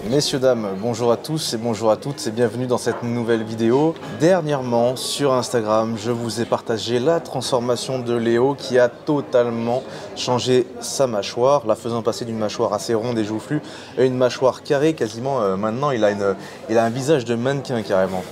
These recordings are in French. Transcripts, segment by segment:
Messieurs, dames, bonjour à tous et bonjour à toutes et bienvenue dans cette nouvelle vidéo. Dernièrement, sur Instagram, je vous ai partagé la transformation de Léo qui a totalement changé sa mâchoire, la faisant passer d'une mâchoire assez ronde et joufflue à une mâchoire carrée. Quasiment, maintenant, il a un visage de mannequin carrément.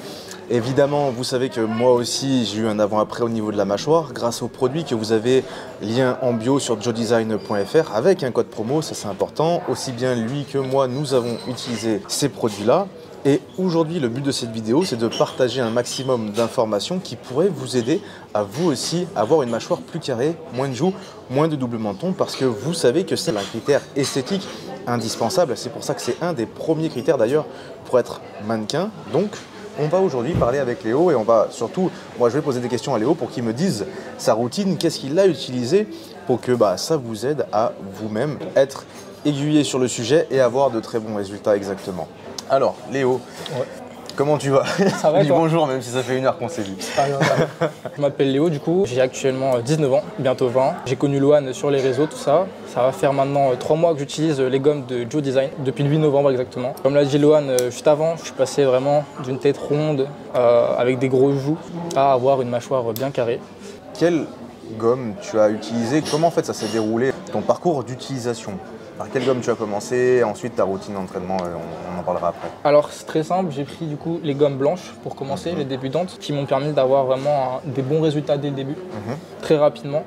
Évidemment, vous savez que moi aussi, j'ai eu un avant-après au niveau de la mâchoire grâce aux produits que vous avez lien en bio sur joedesign.fr avec un code promo, ça c'est important. Aussi bien lui que moi, nous avons utilisé ces produits-là. Et aujourd'hui, le but de cette vidéo, c'est de partager un maximum d'informations qui pourraient vous aider à vous aussi avoir une mâchoire plus carrée, moins de joues, moins de double menton, parce que vous savez que c'est un critère esthétique indispensable. C'est pour ça que c'est un des premiers critères d'ailleurs pour être mannequin. Donc, on va aujourd'hui parler avec Léo et on va surtout, moi je vais poser des questions à Léo pour qu'il me dise sa routine, qu'est-ce qu'il a utilisé pour que ça vous aide à vous-même être aiguillé sur le sujet et avoir de très bons résultats exactement. Alors Léo, comment tu vas? Ça va, dis bonjour même si ça fait une heure qu'on s'est vu. Je m'appelle Léo du coup, j'ai actuellement 19 ans, bientôt 20. J'ai connu Loan sur les réseaux, tout ça. Ça va faire maintenant 3 mois que j'utilise les gommes de Joe Design, depuis le 8 novembre exactement. Comme l'a dit Loan juste avant, je suis passé vraiment d'une tête ronde avec des gros joues à avoir une mâchoire bien carrée. Quelle gomme tu as utilisé? Comment en fait ça s'est déroulé, ton parcours d'utilisation? Par quelle gomme tu as commencé? Ensuite ta routine d'entraînement, on en parlera après. Alors c'est très simple, j'ai pris du coup les gommes blanches pour commencer, les débutantes, qui m'ont permis d'avoir vraiment des bons résultats dès le début, très rapidement.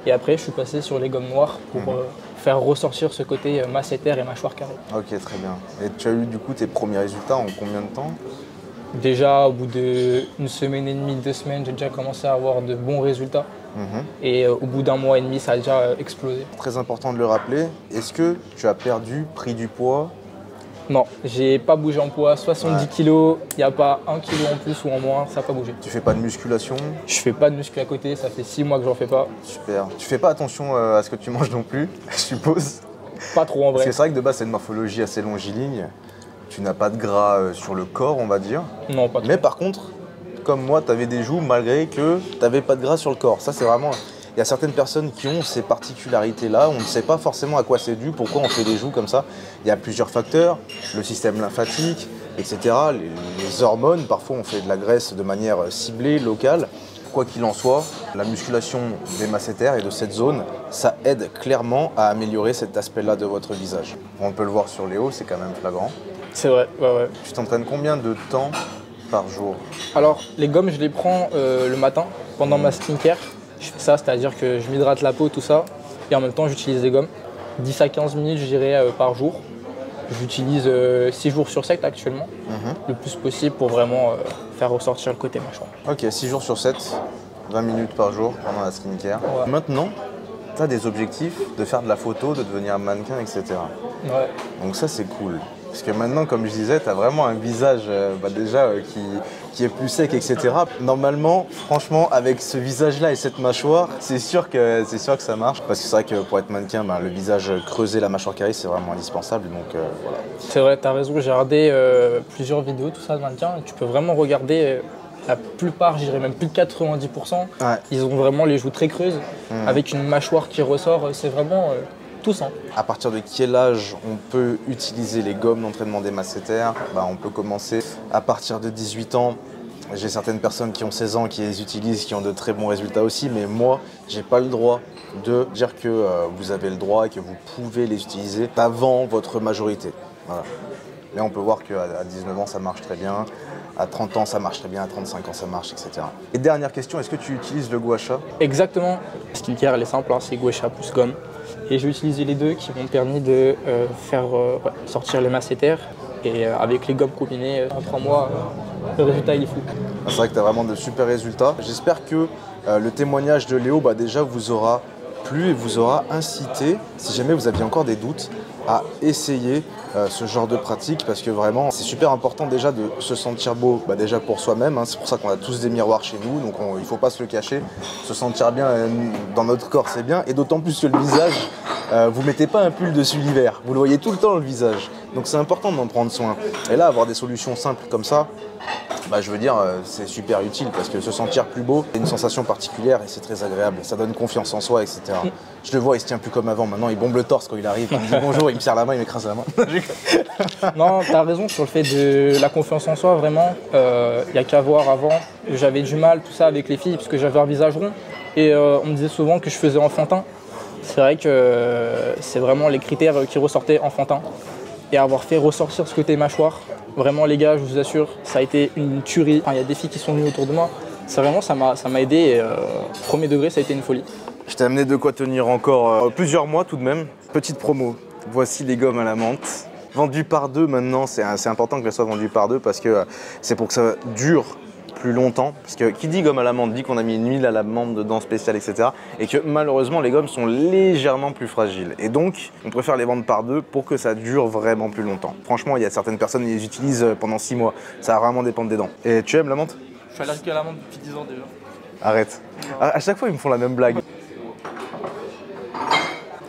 Et après je suis passé sur les gommes noires pour faire ressortir ce côté masséter et mâchoire carrée. Ok, très bien. Et tu as eu du coup tes premiers résultats en combien de temps? Déjà au bout d'une semaine et demie, 2 semaines, j'ai déjà commencé à avoir de bons résultats. Et au bout d'un mois et demi, ça a déjà explosé. Très important de le rappeler, est-ce que tu as pris du poids? Non, j'ai pas bougé en poids, 70 kg, il n'y a pas 1 kg en plus ou en moins, ça n'a pas bougé. Tu fais pas de musculation? Je fais pas de muscu à côté, ça fait 6 mois que j'en fais pas. Super. Tu fais pas attention à ce que tu manges non plus, je suppose? Pas trop en vrai. Parce que c'est vrai que de base c'est une morphologie assez longiligne, tu n'as pas de gras sur le corps on va dire. Non, pas trop. Mais par contre, comme moi, tu avais des joues malgré que tu n'avais pas de gras sur le corps. Ça c'est vraiment... Il y a certaines personnes qui ont ces particularités-là, on ne sait pas forcément à quoi c'est dû, pourquoi on fait des joues comme ça. Il y a plusieurs facteurs, le système lymphatique, etc. Les hormones, parfois on fait de la graisse de manière ciblée, locale. Quoi qu'il en soit, la musculation des masséter et de cette zone, ça aide clairement à améliorer cet aspect-là de votre visage. On peut le voir sur Léo, c'est quand même flagrant. C'est vrai, ouais. Tu t'entraînes combien de temps par jour? Alors, les gommes, je les prends le matin, pendant ma skincare. Je fais ça, c'est-à-dire que je m'hydrate la peau, tout ça, et en même temps, j'utilise les gommes. 10 à 15 minutes, je dirais, par jour. J'utilise 6 jours sur 7 actuellement, le plus possible pour vraiment faire ressortir le côté mâchoire. Ok, 6 jours sur 7, 20 minutes par jour pendant la skincare. Ouais. Maintenant, tu as des objectifs de faire de la photo, de devenir mannequin, etc. Ouais. Donc ça, c'est cool. Parce que maintenant, comme je disais, tu as vraiment un visage qui est plus sec, etc. Normalement, franchement, avec ce visage-là et cette mâchoire, c'est sûr que ça marche. Parce que c'est vrai que pour être mannequin, le visage creusé, la mâchoire carrée, c'est vraiment indispensable. Donc voilà. C'est vrai, tu as raison. J'ai regardé plusieurs vidéos, tout ça de mannequin. Tu peux vraiment regarder la plupart, je dirais même plus de 90%. Ils ont vraiment les joues très creuses, avec une mâchoire qui ressort. C'est vraiment... tous, hein. À partir de quel âge on peut utiliser les gommes d'entraînement des masséter? On peut commencer à partir de 18 ans. J'ai certaines personnes qui ont 16 ans qui les utilisent, qui ont de très bons résultats aussi, mais moi, j'ai pas le droit de dire que vous avez le droit et que vous pouvez les utiliser avant votre majorité. Voilà. Là, on peut voir qu'à 19 ans, ça marche très bien. À 30 ans, ça marche très bien. À 35 ans, ça marche, etc. Et dernière question, est-ce que tu utilises le gua sha? Exactement. La skincare, elle est simple, hein, c'est gua sha plus gomme. Et j'ai utilisé les deux qui m'ont permis de faire sortir les masséter. Et avec les gommes combinées, en 3 mois, le résultat il est fou. C'est vrai que tu as vraiment de super résultats. J'espère que le témoignage de Léo déjà vous aura plu et vous aura incité, si jamais vous aviez encore des doutes, à essayer ce genre de pratique parce que vraiment c'est super important déjà de se sentir beau déjà pour soi-même, hein. C'est pour ça qu'on a tous des miroirs chez nous, donc il ne faut pas se le cacher. Se sentir bien dans notre corps c'est bien, et d'autant plus que le visage, vous ne mettez pas un pull dessus l'hiver, vous le voyez tout le temps le visage, donc c'est important d'en prendre soin. Et là avoir des solutions simples comme ça, bah, je veux dire, c'est super utile parce que se sentir plus beau, c'est une sensation particulière et c'est très agréable. Ça donne confiance en soi, etc. Je le vois, il se tient plus comme avant. Maintenant, il bombe le torse quand il arrive. Il me dit bonjour, il me serre la main, il m'écrase la main. Non, t'as raison sur le fait de la confiance en soi, vraiment. Il n'y a qu'à voir avant. J'avais du mal, tout ça, avec les filles, parce que j'avais un visage rond. Et on me disait souvent que je faisais enfantin. C'est vrai que c'est vraiment les critères qui ressortaient enfantin. Et avoir fait ressortir ce côté mâchoire, vraiment les gars, je vous assure, ça a été une tuerie. Enfin, il y a des filles qui sont venues autour de moi. C'est vraiment, ça m'a aidé et premier degré, ça a été une folie. Je t'ai amené de quoi tenir encore plusieurs mois tout de même. Petite promo, voici les gommes à la menthe. Vendues par deux maintenant, c'est important qu'elles soient vendues par deux parce que c'est pour que ça dure plus longtemps. Parce que qui dit gomme à la menthe dit qu'on a mis une huile à la menthe dedans spéciale, etc. Et que malheureusement les gommes sont légèrement plus fragiles. Et donc on préfère les vendre par deux pour que ça dure vraiment plus longtemps. Franchement, il y a certaines personnes qui les utilisent pendant 6 mois. Ça va vraiment dépendre des dents. Et tu aimes la menthe? Je suis allergique à la menthe depuis 10 ans déjà. Arrête. À chaque fois ils me font la même blague.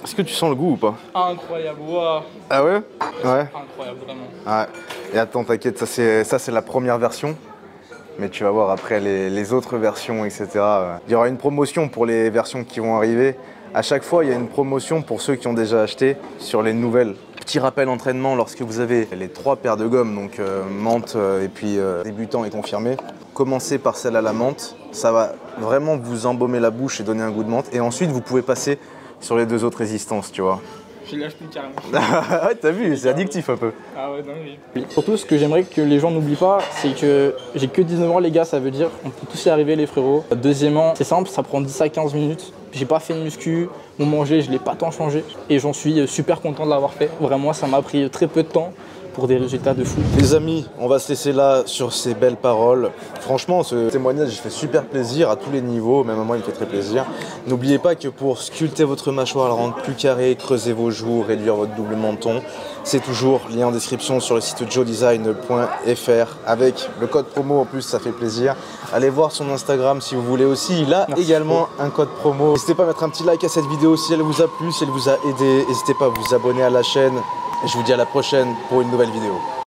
Est-ce que tu sens le goût ou pas? Incroyable, waouh. Ah ouais? Ouais. Incroyable, vraiment. Ouais. Et attends, t'inquiète, ça c'est la première version. Mais tu vas voir après les autres versions, etc. Il y aura une promotion pour les versions qui vont arriver. À chaque fois, il y a une promotion pour ceux qui ont déjà acheté sur les nouvelles. Petit rappel entraînement, lorsque vous avez les 3 paires de gommes, donc menthe et puis débutant et confirmé, commencez par celle à la menthe. Ça va vraiment vous embaumer la bouche et donner un goût de menthe. Et ensuite, vous pouvez passer sur les 2 autres résistances, tu vois. Je lâche plus carrément. Ouais, t'as vu, c'est addictif un peu. Ah ouais, non, oui. Surtout, ce que j'aimerais que les gens n'oublient pas, c'est que j'ai que 19 ans, les gars, ça veut dire on peut tous y arriver, les frérots. Deuxièmement, c'est simple, ça prend 10 à 15 minutes. J'ai pas fait de muscu, mon manger, je l'ai pas tant changé. Et j'en suis super content de l'avoir fait. Vraiment, ça m'a pris très peu de temps pour des résultats de fou. Les amis, on va se laisser là sur ces belles paroles. Franchement, ce témoignage, il fait super plaisir à tous les niveaux, même à moi, il me fait très plaisir. N'oubliez pas que pour sculpter votre mâchoire, la rendre plus carrée, creuser vos joues, réduire votre double menton, c'est toujours lien en description sur le site joedesign.fr avec le code promo en plus, ça fait plaisir. Allez voir son Instagram si vous voulez aussi, il a également un code promo. N'hésitez pas à mettre un petit like à cette vidéo si elle vous a plu, si elle vous a aidé. N'hésitez pas à vous abonner à la chaîne. Et je vous dis à la prochaine pour une nouvelle vidéo.